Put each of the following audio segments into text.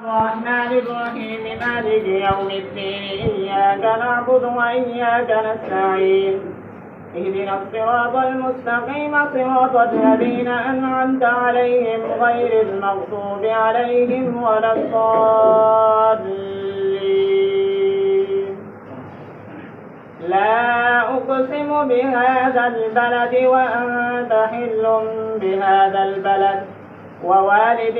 الرحمن الرحيم مالك يوم الدين إياك نعبد وإياك نستعين اهدنا الصراط المستقيم صراط الذين أنعمت عليهم غير المغضوب عليهم ولا الضالين. لا أقسم بهذا البلد وأنت حل بهذا البلد ووالد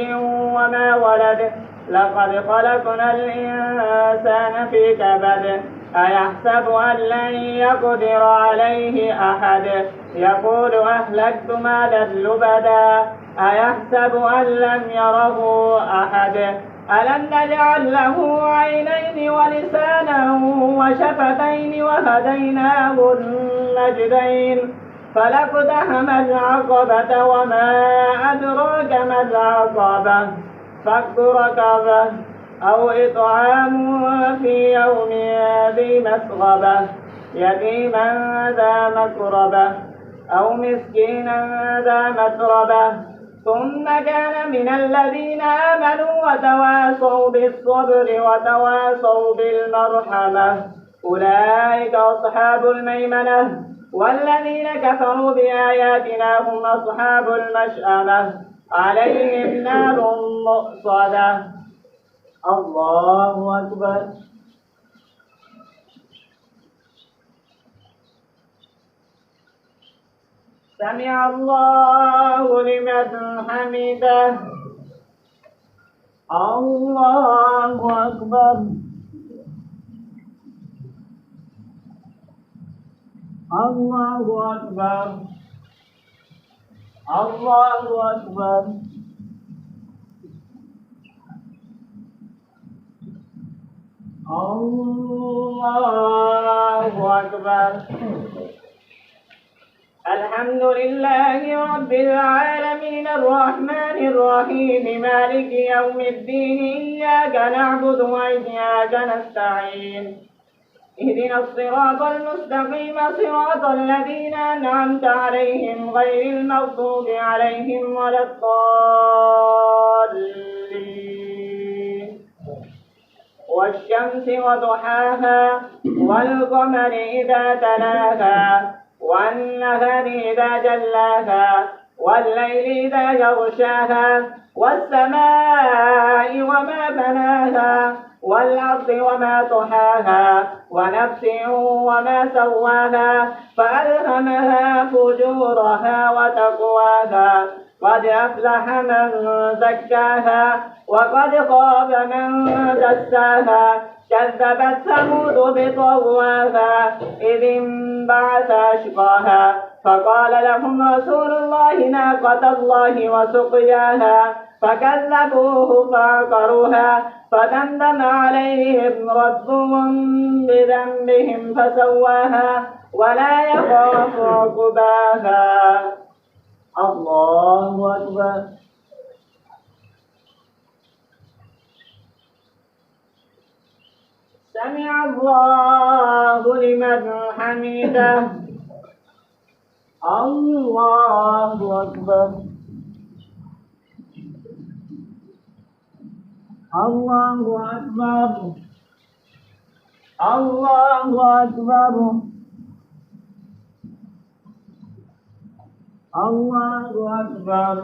وما ولد لقد خلقنا الإنسان في كبد أيحسب أن لن يقدر عليه أحد يقول أهلكت مالا لبدا أيحسب أن لم يره أحد ألم نجعل له عينين ولسانا وشفتين وهديناه النجدين فلاقتحم العقبة وما أدراك ما العقبة فك رقبة أو إطعام في يوم ذي مسغبة يتيما ذا مقربة أو مسكينا ذا متربة ثم كان من الذين آمنوا وتواصوا بالصبر وتواصوا بالمرحمة أولئك أصحاب الميمنة والذين كفروا بآياتنا هم أصحاب المشأمة عليهم نار مؤصدة. الله أكبر. سمع الله لمن حمده. الله أكبر. الله أكبر. الله أكبر. الله أكبر. الحمد لله رب العالمين الرحمن الرحيم مالك يوم الدين إياك نعبد وإياك نستعين اهدنا الصراط المستقيم صراط الذين أنعمت عليهم غير المغضوب عليهم ولا الضالين. والشمس وضحاها والقمر إذا تلاها والنهر إذا جلاها والليل إذا يغشاها والسماء وما بناها والأرض وما طحاها ونفس وما سواها فألهمها فجورها وتقواها قد أفلح من زكاها وقد خاب من دساها كذبت ثمود بطغواها إذ انبعث أشقاها فقال لهم رسول الله ناقة الله وسقياها فكذبوه فعقروها فدمدم عليهم ربهم بذنبهم فسواها ولا يخاف عقباها. الله أكبر. سمع الله لمن حمده. الله أكبر. الله أكبر. الله أكبر. الله أكبر.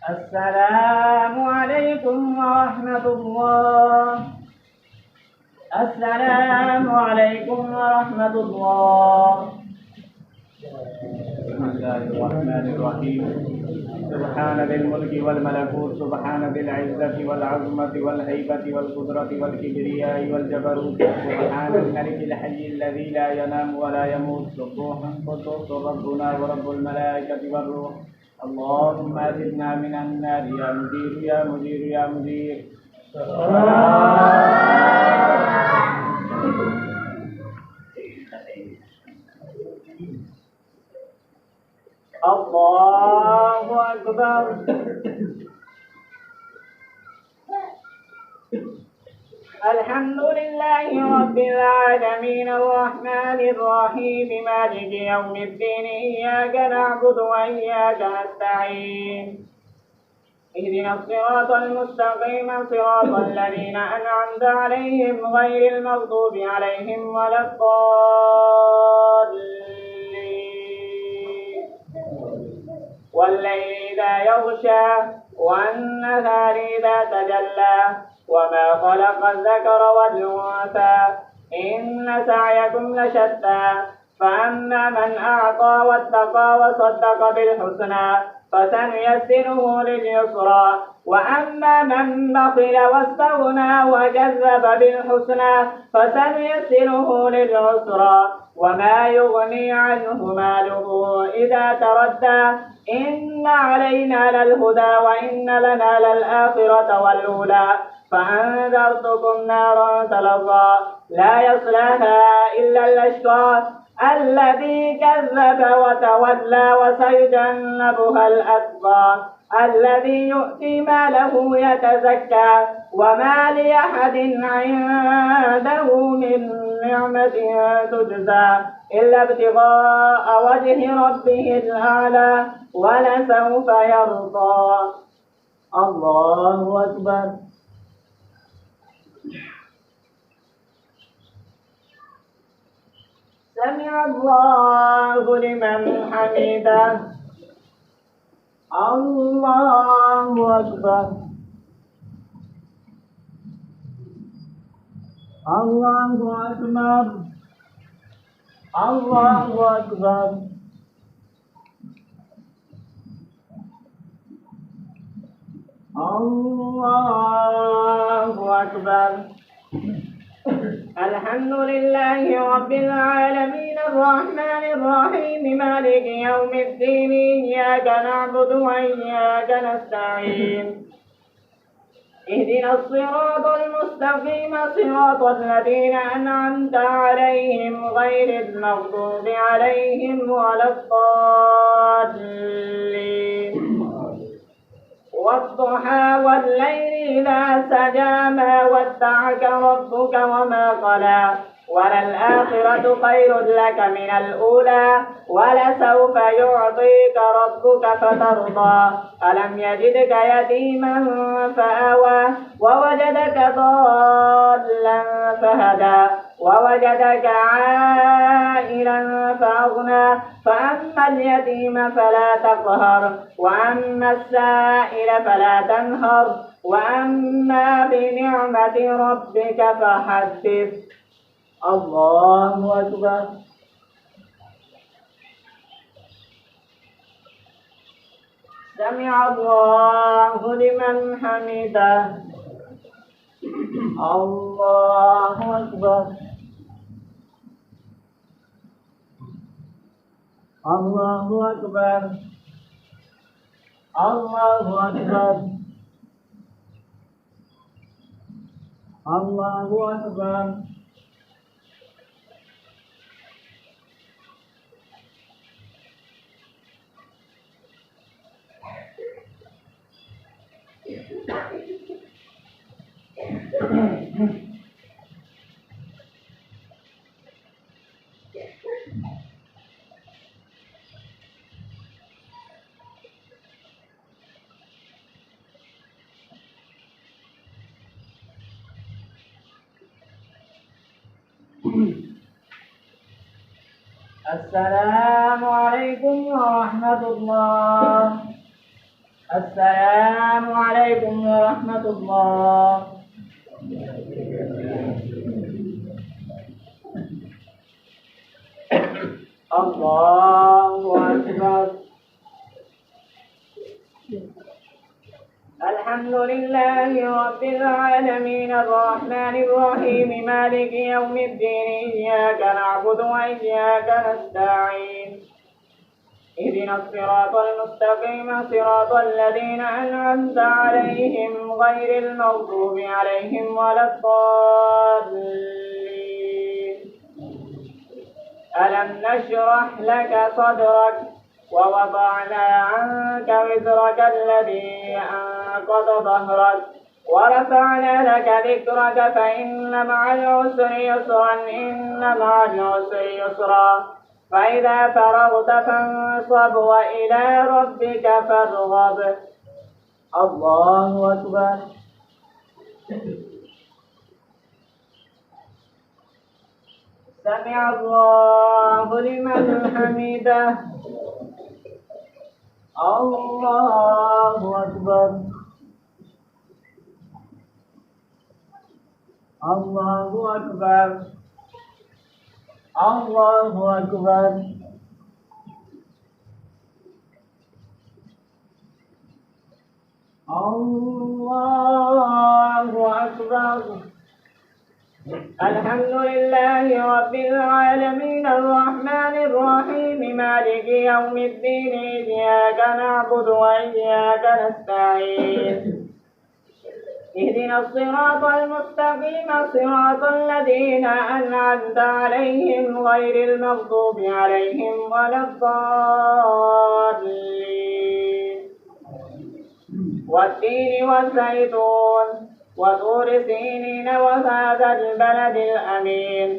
السلام عليكم ورحمة الله. السلام عليكم ورحمة الله. بسم الله الرحمن الرحيم. سبحان ذي الملك والملكوت سبحان ذي العزة والعظمة والهيبة والقدرة والكبرياء والجبروت سبحان الملك الحي الذي لا ينام ولا يموت سبوح قدوس ربنا ورب الملائكة والروح اللهم أجرنا من النار يا مجير يا مجير يا مجير. الله أكبر. الحمد لله رب العالمين الرحمن الرحيم مالك يوم الدين إياك نعبد وإياك نستعين اهدنا الصراط المستقيم صراط الذين أنعمت عليهم غير المغضوب عليهم ولا الضالين. والليل إذا يغشى والنهار إذا تجلى وما خلق الذكر والأنثى إن سعيكم لشتى فأما من أعطى واتقى وصدق بالحسنى فسنيسره لليسرى وأما من بخل واستغنى وكذب بالحسنى فسنيسره للعسرى وما يغني عنه ماله إذا تردى إن علينا للهدى وإن لنا للآخرة والأولى فأنذرتكم نارا تلظى لا يصلاها إلا الأشقى الذي كذب وتولى وسيجنبها الأتقى الذي يؤتي ماله يتزكى وما لأحد عنده من نعمة تجزى إلا ابتغاء وجه ربه الأعلى ولسوف يرضى. الله أكبر. سمع الله لمن حمده. الله أكبر. الله أكبر. الله أكبر. الله أكبر. الحمد لله رب العالمين الرحمن الرحيم مالك يوم الدين إياك نعبد وإياك نستعين اهدنا الصراط المستقيم صراط الذين أنعمت عليهم غير المغضوب عليهم ولا الضالين. والضحى والليل إذا سجى ما ودعك ربك وما قلى وللآخرة خير لك من الأولى ولسوف يعطيك ربك فترضى ألم يجدك يتيما فآوى ووجدك ضالا فهدى ووجدك عائلا فأغنى فأما اليتيم فلا تقهر وأما السائل فلا تنهر وأما بنعمة ربك فحدث. الله أكبر. سمع الله لمن حمده. الله أكبر. الله أكبر. الله أكبر. الله أكبر. السلام عليكم ورحمة الله. السلام عليكم ورحمة الله. الله أكبر. الحمد لله رب العالمين الرحمن الرحيم مالك يوم الدين إياك نعبد وإياك نستعين اهدنا الصراط المستقيم صراط الذين أنعمت عليهم غير المغضوب عليهم ولا الضالين. ألم نشرح لك صدرك ووضعنا عنك وزرك الذي أنقض ظهرك ورفعنا لك ذكرك فإن مع العسر يسرا إن مع العسر يسرا فإذا فرغت فانصب وإلى ربك فارغب. الله أكبر. سمع الله لمن حمده. الله أكبر. الله أكبر. الله أكبر. الله أكبر. الحمد لله رب العالمين الرحمن الرحيم مالك يوم الدين إياك نعبد وإياك نستعين اهدنا الصراط المستقيم صراط الذين أنعمت عليهم غير المغضوب عليهم ولا الضالين. والتين والزيتون وطور سينين وهذا البلد الأمين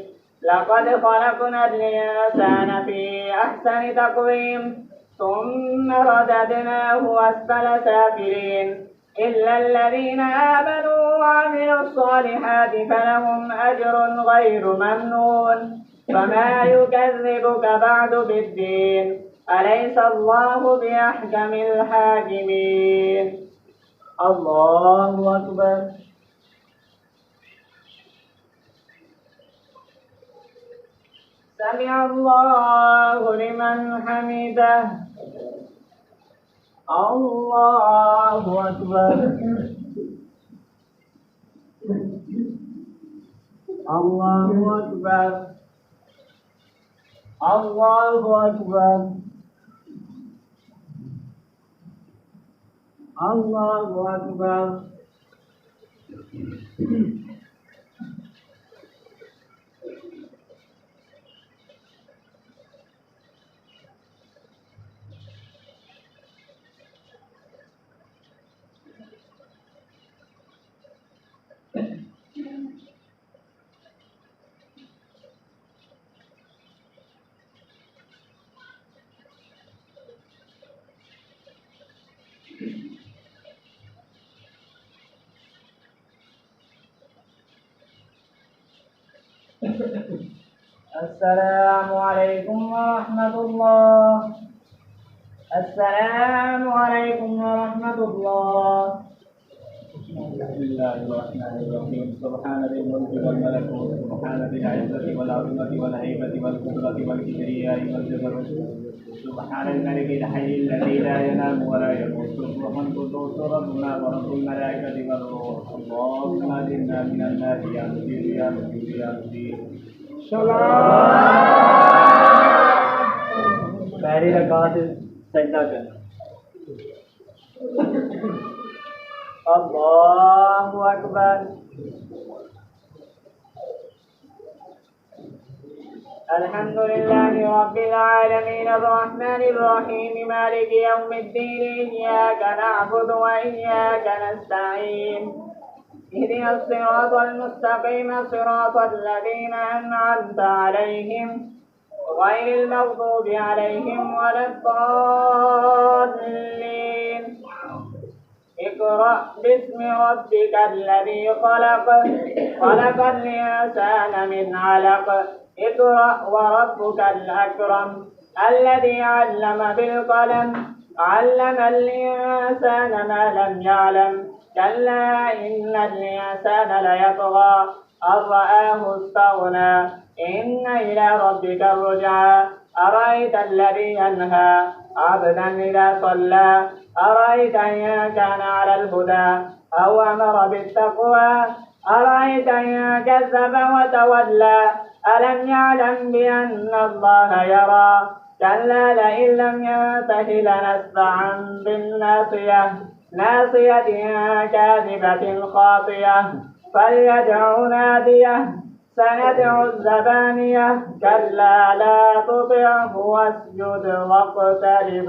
لقد خلقنا الإنسان في أحسن تقويم ثم رددناه أسفل سافلين إلا الذين آمنوا وعملوا الصالحات فلهم أجر غير ممنون. فما يكذبك بعد بالدين أليس الله بأحكم الحاكمين. الله أكبر. سمع الله لمن حمده. الله أكبر. الله أكبر. الله أكبر. الله أكبر. السلام عليكم ورحمة الله. السلام عليكم ورحمة الله. بسم الله الرحمن الرحيم. سبحان ذي الملك والملكوت سبحان ذي العزة والعظمة والهيبة والقدرة والكبرياء والجبروت سبحان الملك الحي الذي لا ينام ولا يموت سبح القدوس ربنا ورب الملائكة والروح. اللهم اجرنا من النار يا مجيب يا مجيب يا مجيب. पहली रकात सजदा करना. अल्लाहु अकबर. الحمد لله رب العالمين الرحمن الرحيم مالك يوم الدين إياك نعبد وإياك نستعين اهدنا الصراط المستقيم صراط الذين أنعمت عليهم غير المغضوب عليهم ولا الضالين. اقرأ باسم ربك الذي خلق خلق الإنسان من علق اقرأ وربك الأكرم الذي علم بالقلم علم الإنسان ما لم يعلم كلا إن الإنسان ليطغى أن رآه استغنى إن إلى ربك الرجعى أرأيت الذي ينهى عبدا إذا صلى أرأيت إن كان على الهدى أو أمر بالتقوى أرأيت إن كذب وتولى ألم يعلم بأن الله يرى كلا لئن لم ينته لنسفعا بالناصية ناصية كاذبة خاطية فليدع ناديه سندع الزبانية كلا لا تطعه واسجد واقترب.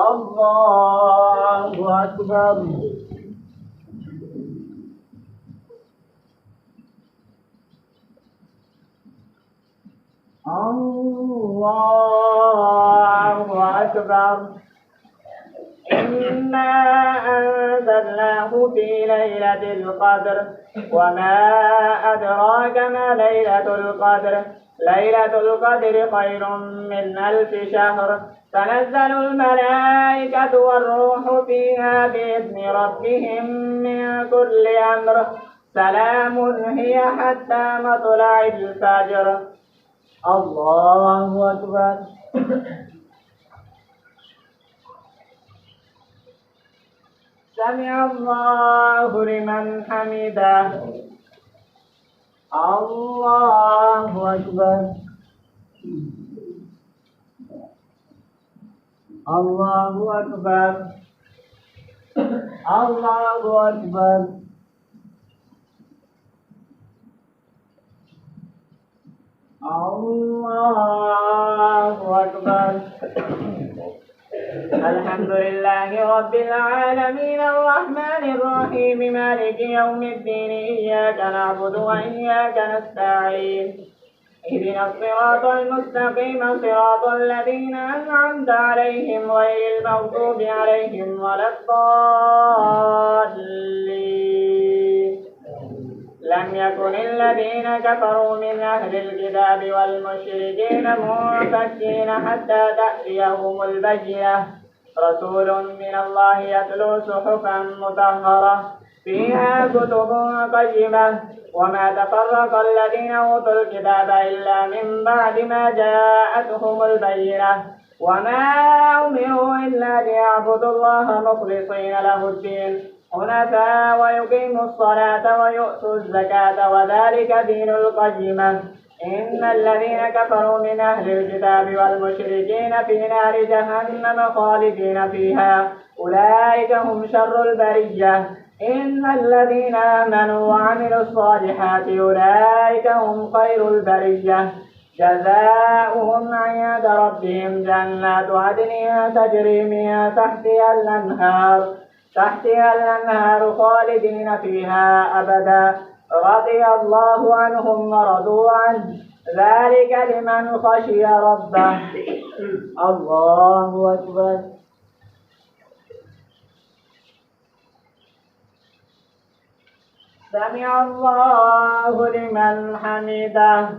الله أكبر. الله أكبر. إنا أنزلناه في ليلة القدر وما أدراك ما ليلة القدر ليلة القدر خير من 1000 شهر تنزل الملائكة والروح فيها بإذن ربهم من كل أمر سلام هي حتى مطلع الفجر. الله أكبر. سمع الله لمن حمده. الله أكبر. الله أكبر. الله أكبر. الله أكبر. الحمد لله رب العالمين الرحمن الرحيم مالك يوم الدين إياك نعبد وإياك نستعين اهدنا الصراط المستقيم صراط الذين أنعمت عليهم غير المغضوب عليهم ولا الضالين. لم يكن الذين كفروا من أهل الكتاب والمشركين منفكين حتى تأتيهم البينة رسول من الله يتلو صحفا مطهرة فيها كتب قيمة وما تفرق الذين أوتوا الكتاب إلا من بعد ما جاءتهم البينة وما أمروا إلا ليعبدوا الله مخلصين له الدين حنفاء ويقيموا الصلاة ويؤتوا الزكاة وذلك دين القيمة. إن الذين كفروا من أهل الكتاب والمشركين في نار جهنم خالدين فيها أولئك هم شر البرية. إن الذين آمنوا وعملوا الصالحات أولئك هم خير البرية جزاؤهم عند ربهم جنات عدن تجري من تحتها الأنهار خالدين فيها أبدا رضي الله عنهم ورضوا عنه ذلك لمن خشي ربه. الله أكبر. سمع الله لمن حمده.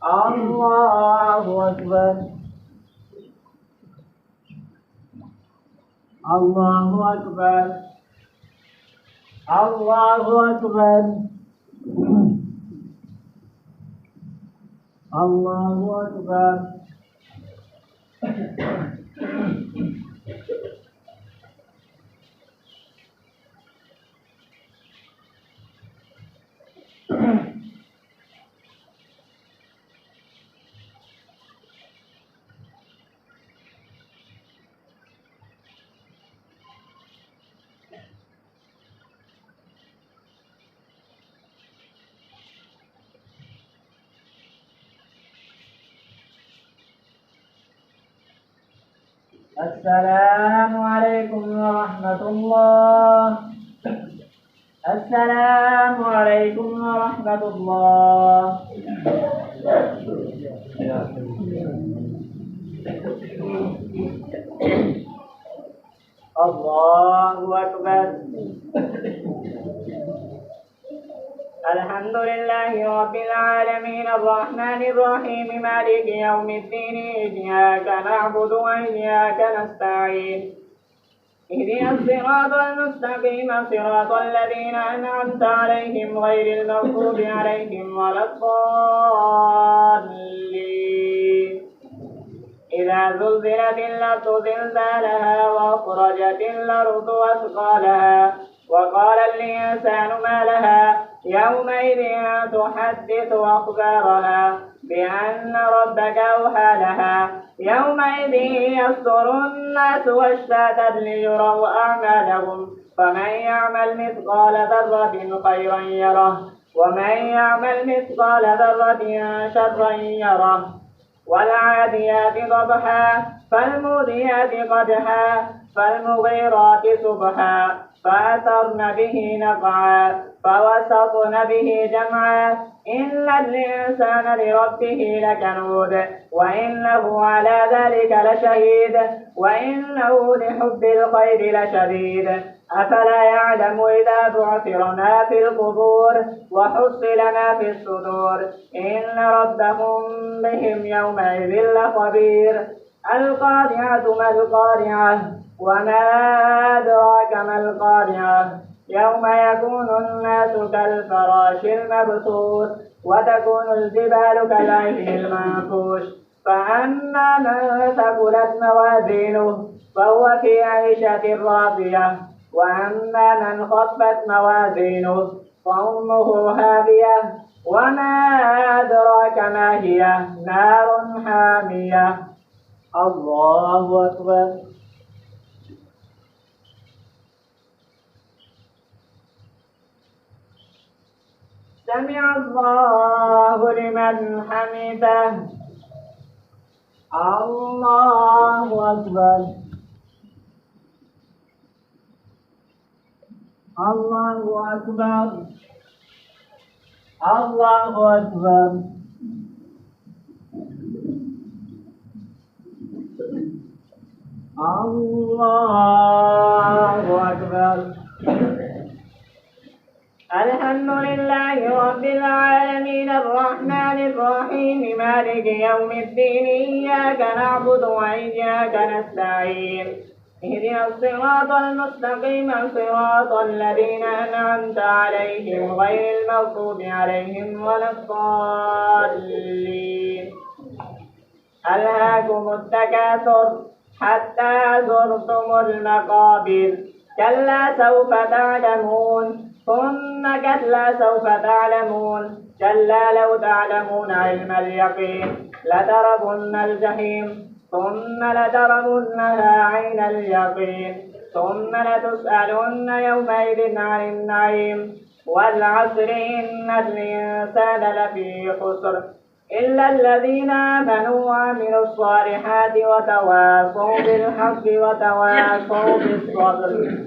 الله أكبر. الله أكبر. الله أكبر. الله أكبر. السلام عليكم ورحمة الله. السلام عليكم ورحمة الله. الله أكبر. الحمد لله رب العالمين الرحمن الرحيم مالك يوم الدين إياك نعبد وإياك نستعين اهدنا الصراط المستقيم صراط الذين أنعمت عليهم غير المغضوب عليهم ولا الضالين. إذا زلزلت الأرض زلزالها وأخرجت الأرض أثقالها وقال الإنسان ما لها يومئذ تحدث أخبارها بأن ربك أوحى لها يومئذ يصدر الناس أشتاتا ليروا أعمالهم فمن يعمل مثقال ذرة خيرا يره ومن يعمل مثقال ذرة شرا يره والعاديات ضبحا فالموريات قدحا فالمغيرات صبحا فأثرن به نقعا فوسطن به جمعا إن الإنسان لربه لكنود وإنه على ذلك لشهيد وإنه لحب الخير لشديد أفلا يعلم إذا بعثر ما في القبور وحصل ما في الصدور إن ربهم بهم يومئذ لخبير القارعة ما القارعة وما أدراك ما القارعة يوم يكون الناس كالفراش المبثوث وتكون الجبال كالعهن المنفوش فأما من ثقلت موازينه فهو في عيشة راضية وأما من خفت موازينه فأمه هاوية وما أدراك ما هي نار حامية الله أكبر سمع الله لمن حمده الله أكبر الله أكبر الله أكبر الله أكبر الحمد لله رب العالمين الرحمن الرحيم مالك يوم الدين إياك نعبد وإياك نستعين اهدنا الصراط المستقيم صراط الذين أنعمت عليهم غير المغضوب عليهم ولا الضالين ألهاكم التكاثر حتى زرتم المقابر كلا سوف تعلمون ثم كلا سوف تعلمون كلا لو تعلمون علم اليقين لترون الجحيم ثم لترونها عين اليقين ثم لتسألن يومئذ عن النعيم والعصر إن الإنسان لفي خسر إلا الذين آمنوا وعملوا الصالحات وتواصوا بالحق وتواصوا بالصبر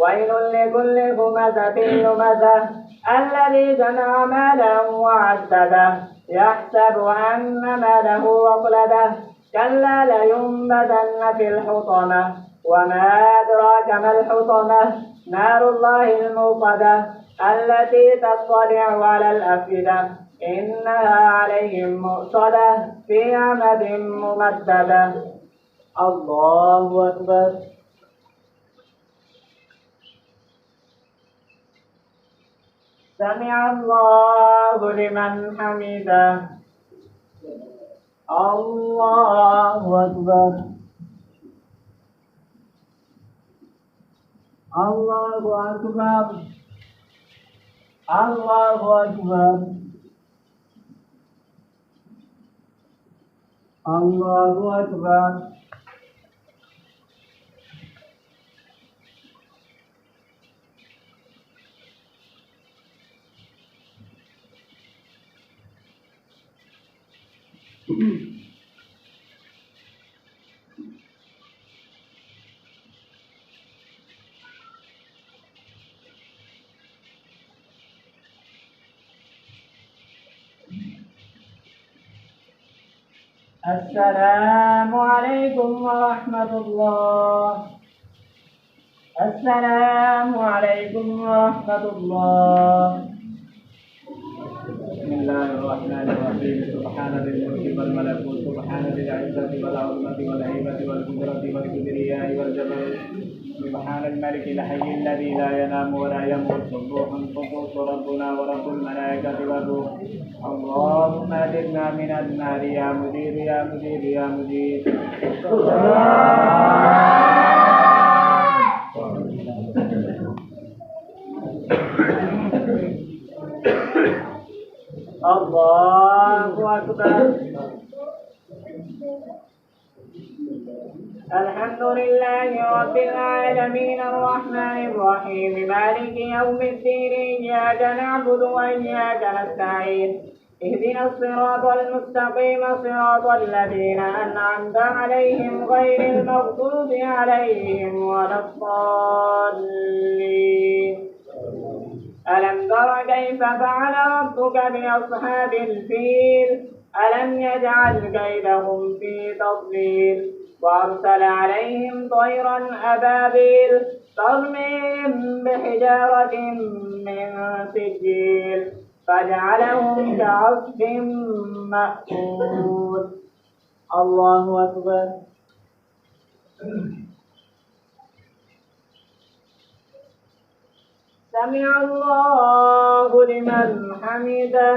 ويل لكل همزة لمزة الذي جمع مالا وعدده يحسب أن ماله أخلده كلا لينبذن في الحطمة وما أدراك ما الحطمة نار الله الموقدة التي تطلع على الأفئدة إنها عليهم مؤصدة في عمد ممددة الله أكبر سمع الله لمن حمده الله أكبر الله أكبر الله أكبر الله أكبر السلام عليكم ورحمة الله السلام عليكم ورحمة الله بسم الله الرحمن الرحيم سبحان ذي الملك والملكوت سبحان ذي العزة والعظمة والهيبة والقدرة والكبرياء والجبروت سبحان الملك الحي الذي لا ينام ولا يموت سبوح قدوس ربنا ورب الملائكة والروح اللهم اجرنا من النار يا مجيب يا مجيب يا مجيب رب العالمين الرحمن الرحيم مالك يوم الدين إياك نعبد وإياك نستعين اهدنا الصراط المستقيم صراط الذين أنعمت عليهم غير المغضوب عليهم ولا الضالين. ألم تر كيف فعل ربك بأصحاب الفيل ألم يجعل كيدهم في تضليل وأرسل عليهم طيرا أبابيل ترميهم بحجارة من سجيل فجعلهم كعصف مأكول. الله أكبر. سمع الله لمن حمده.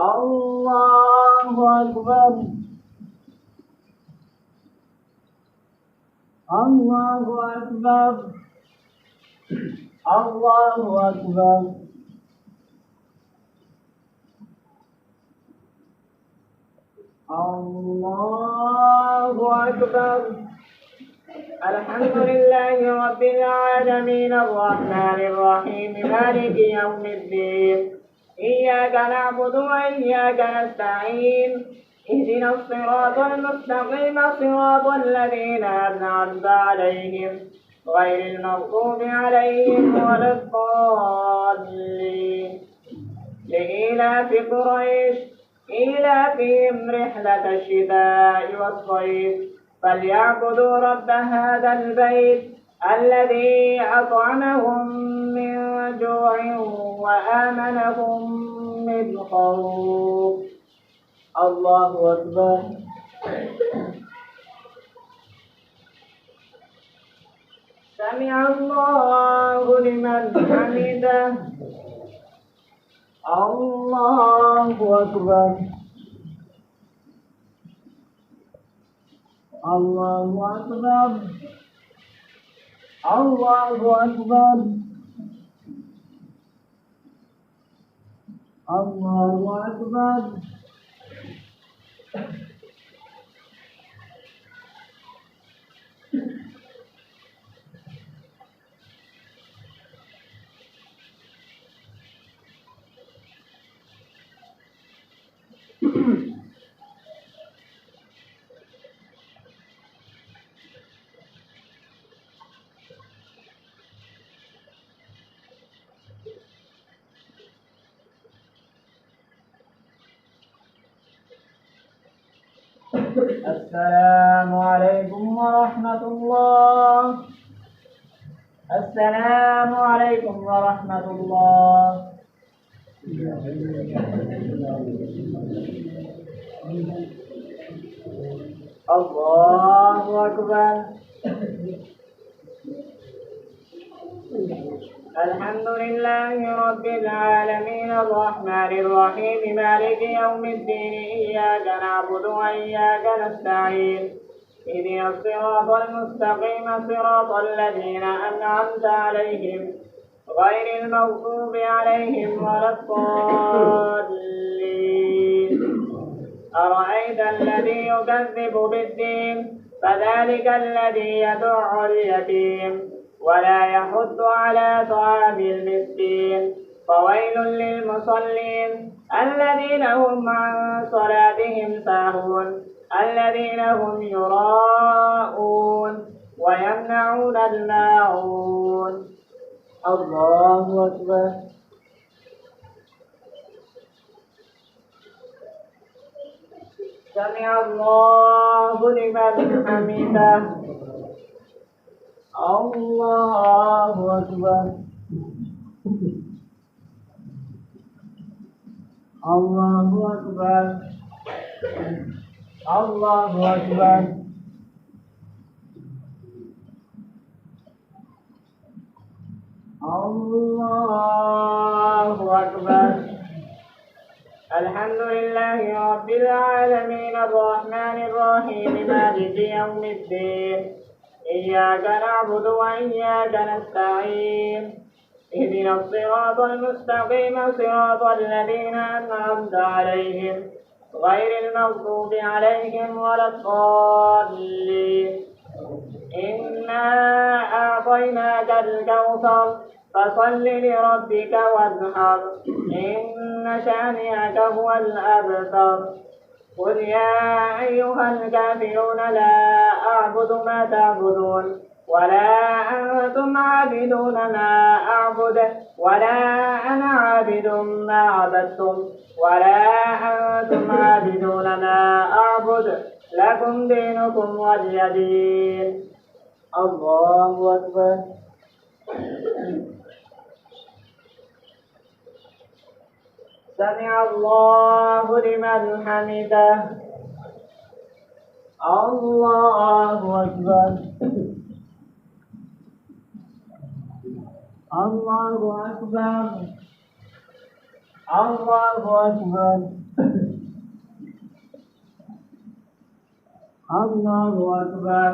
الله أكبر. الله أكبر. الله أكبر. الله أكبر. الحمد لله رب العالمين الرحمن الرحيم مالك يوم الدين إياك نعبد وإياك نستعين اهدنا الصراط المستقيم صراط الذين أنعمت عليهم غير المغضوب عليهم ولا الضالين. لإيلاف قريش إيلافهم رحلة الشتاء والصيف فليعبدوا رب هذا البيت الذي أطعمهم من جوع وآمنهم من خوف. الله أكبر. سمع الله لمن حمده. الله أكبر. الله أكبر. الله أكبر. الله أكبر. السلام عليكم ورحمة الله. السلام عليكم ورحمة الله. الله أكبر. الحمد لله رب العالمين الرحمن الرحيم مالك يوم الدين إياك نعبد وإياك نستعين اهدنا الصراط المستقيم صراط الذين أنعمت عليهم غير المغضوب عليهم ولا الضالين. أرأيت الذي يكذب بالدين فذلك الذي يدع اليتيم ولا يحض على طعام المسكين فويل للمصلين الذين هم عن صلاتهم ساهون الذين هم يراءون ويمنعون الماعون. الله أكبر. سمع الله لمن حمده. الله أكبر. الله أكبر. الله أكبر. الله أكبر. الحمد لله رب العالمين الرحمن الرحيم مالك يوم الدين إياك نعبد وإياك نستعين اهدنا الصراط المستقيم صراط الذين أنعمت عليهم غير المغضوب عليهم ولا الضالين. أعطيناك الكوثر فصل لربك وانحر إن شانئك هو الأبتر قل يا أيها الكافرون لا أعبد ما تعبدون ولا أنتم عابدون ما أعبد ولا أنا عابد ما عبدتم ولا أنتم عابدون ما أعبد لكم دينكم ولي دين. الله أكبر. سمع الله لمن حمده. الله أكبر. الله أكبر. الله أكبر. الله أكبر.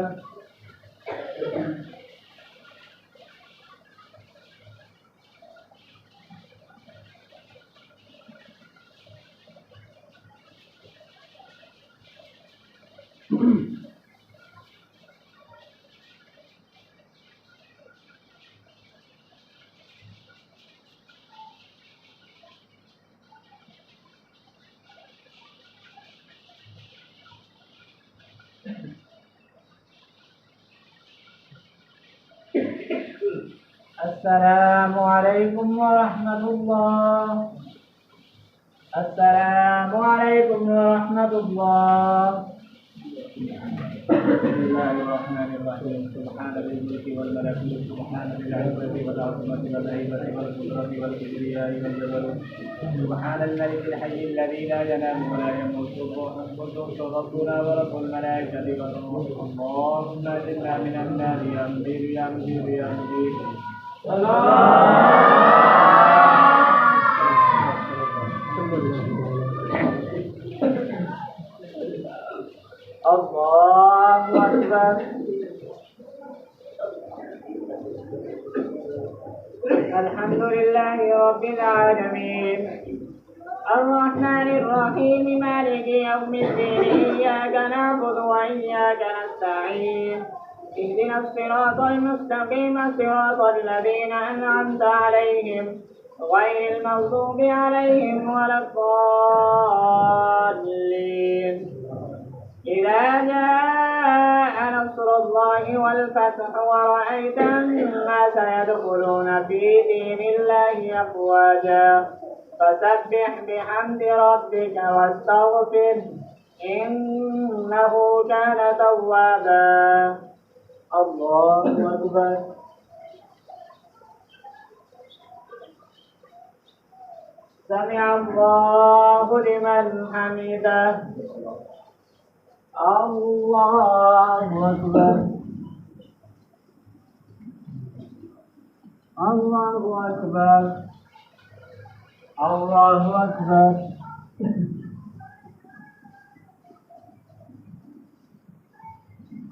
السلام عليكم ورحمة الله. السلام عليكم ورحمة الله. بسم الله الرحمن الرحيم. سبحان ذي الملك والملكوت سبحان ذي العزة والعظمة والهيبة والقدرة والكبرياء والجبروت سبحان الملك الحي الذي لا ينام ولا يموت الروح القدس ربنا ورب الملائكة والروح. اللهم اجرنا من النار يا مجير يا مجير يا مجير. الله أكبر. الحمد لله رب العالمين الرحمن الرحيم مالك يوم الدين إياك نعبد وإياك نستعين اهدنا الصراط المستقيم صراط الذين أنعمت عليهم غير المغضوب عليهم ولا الضالين. إذا جاء نصر الله والفتح ورأيت الناس يدخلون في دين الله أفواجا فسبح بحمد ربك واستغفره إنه كان توابا. الله أكبر. سمع الله لمن حمده. الله أكبر. الله أكبر. الله أكبر.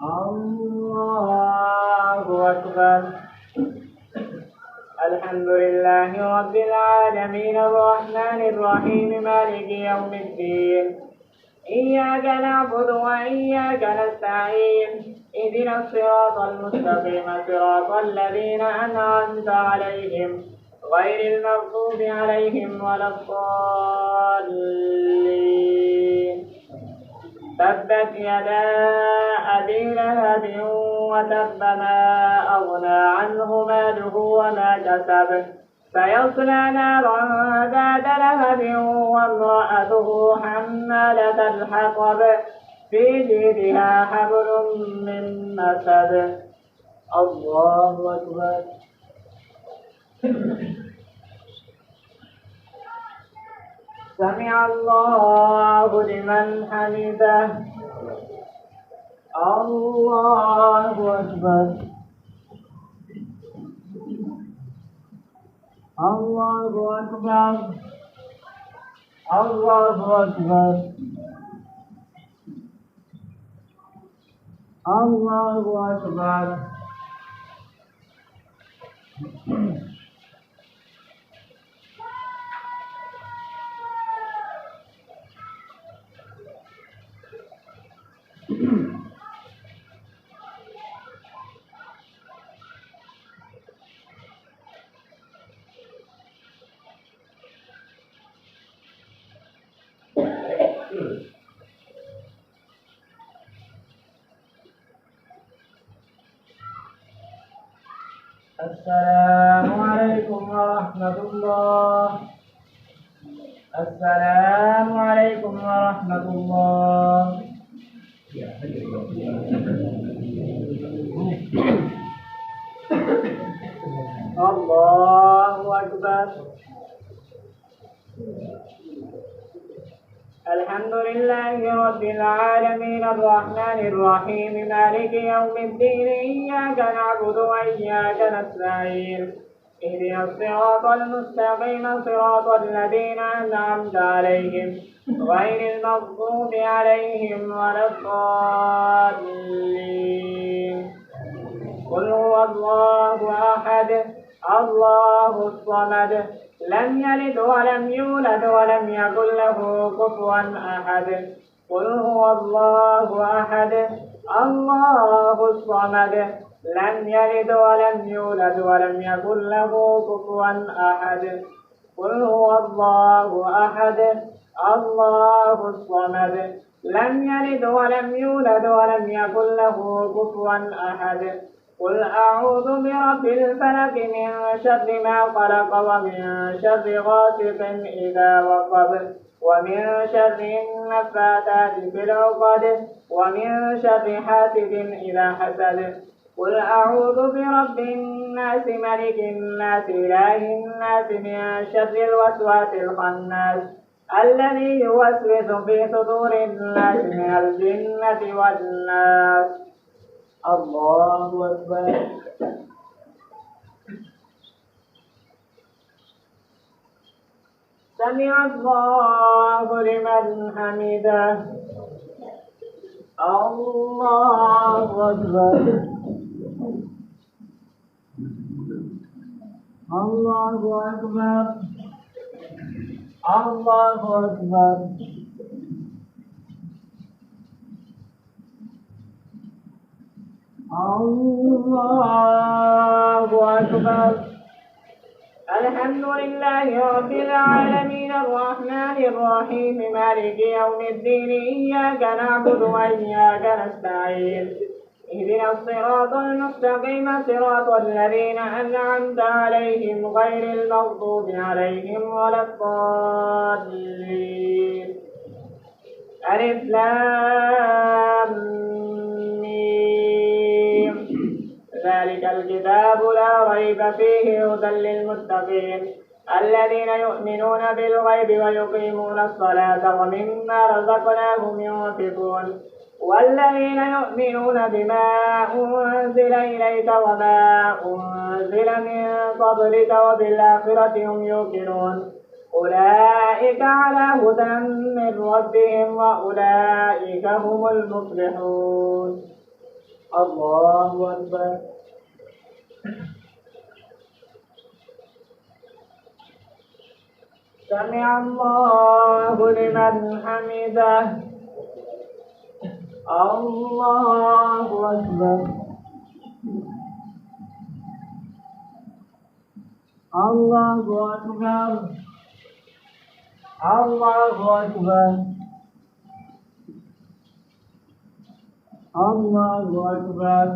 الله أكبر. الحمد لله رب العالمين الرحمن الرحيم مالك يوم الدين إياك نعبد وإياك نستعين اهدنا الصراط المستقيم صراط الذين أنعمت عليهم غير المغضوب عليهم ولا الضالين. تبت يدا أبي لهب وتب ما أغنى عنه ماله وما كسب سيصلى نارا ذات لهب وامرأته حمالة الحطب في جيدها حبل من مسد. الله أكبر. سمع الله لمن حمده. الله أكبر. الله أكبر. الله أكبر. الله أكبر. السلام عليكم ورحمة الله. السلام عليكم ورحمة الله. الله أكبر. الحمد لله رب العالمين الرحمن الرحيم مالك يوم الدين إياك نعبد وإياك نستعين اهدنا الصراط المستقيم صراط الذين أنعمت عليهم غير المغضوب عليهم ولا الضالين. قل هو الله أحد الله الصمد لم يلد ولم يولد ولم يكن له كفوا أحد. قل هو الله أحد الله الصمد لم يلد ولم يولد ولم يكن له كفوا أحد. قل هو الله أحد الله الصمد لم يلد ولم يولد ولم يكن له كفوا أحد. قل أعوذ برب الفلق من شر ما خلق ومن شر غاسق إذا وقب ومن شر النفاثات في العقد ومن شر حاسد إذا حسد. قل أعوذ برب الناس ملك الناس إله الناس من شر الوسواس الخناس الذي يوسوس في صدور الناس من الجنة والناس. الله أكبر. سمع الله لمن حمده. الله أكبر. الله أكبر. الله أكبر. الله أكبر. الحمد لله رب العالمين الرحمن الرحيم مالك يوم الدين إياك نعبد وإياك نستعين اهدنا الصراط المستقيم صراط الذين أنعمت عليهم غير المغضوب عليهم ولا الضالين. ألف لام ميم ذلك الكتاب لا ريب فيه هدى للمتقين الذين يؤمنون بالغيب ويقيمون الصلاة ومما رزقناهم ينفقون والذين يؤمنون بما أنزل إليك وما أنزل من قبلك وبالآخرة هم يوقنون أولئك على هدى من ربهم وأولئك هم المفلحون. الله أكبر. سمع الله لمن حمده. الله أكبر. الله أكبر. الله أكبر. الله أكبر.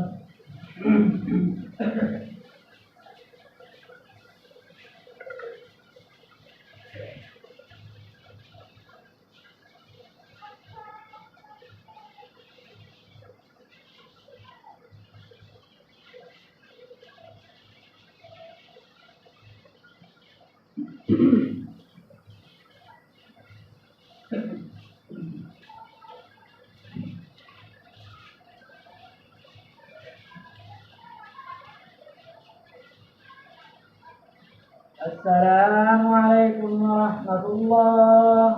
السلام عليكم ورحمة الله.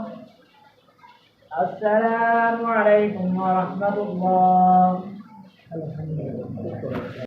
السلام عليكم ورحمة الله.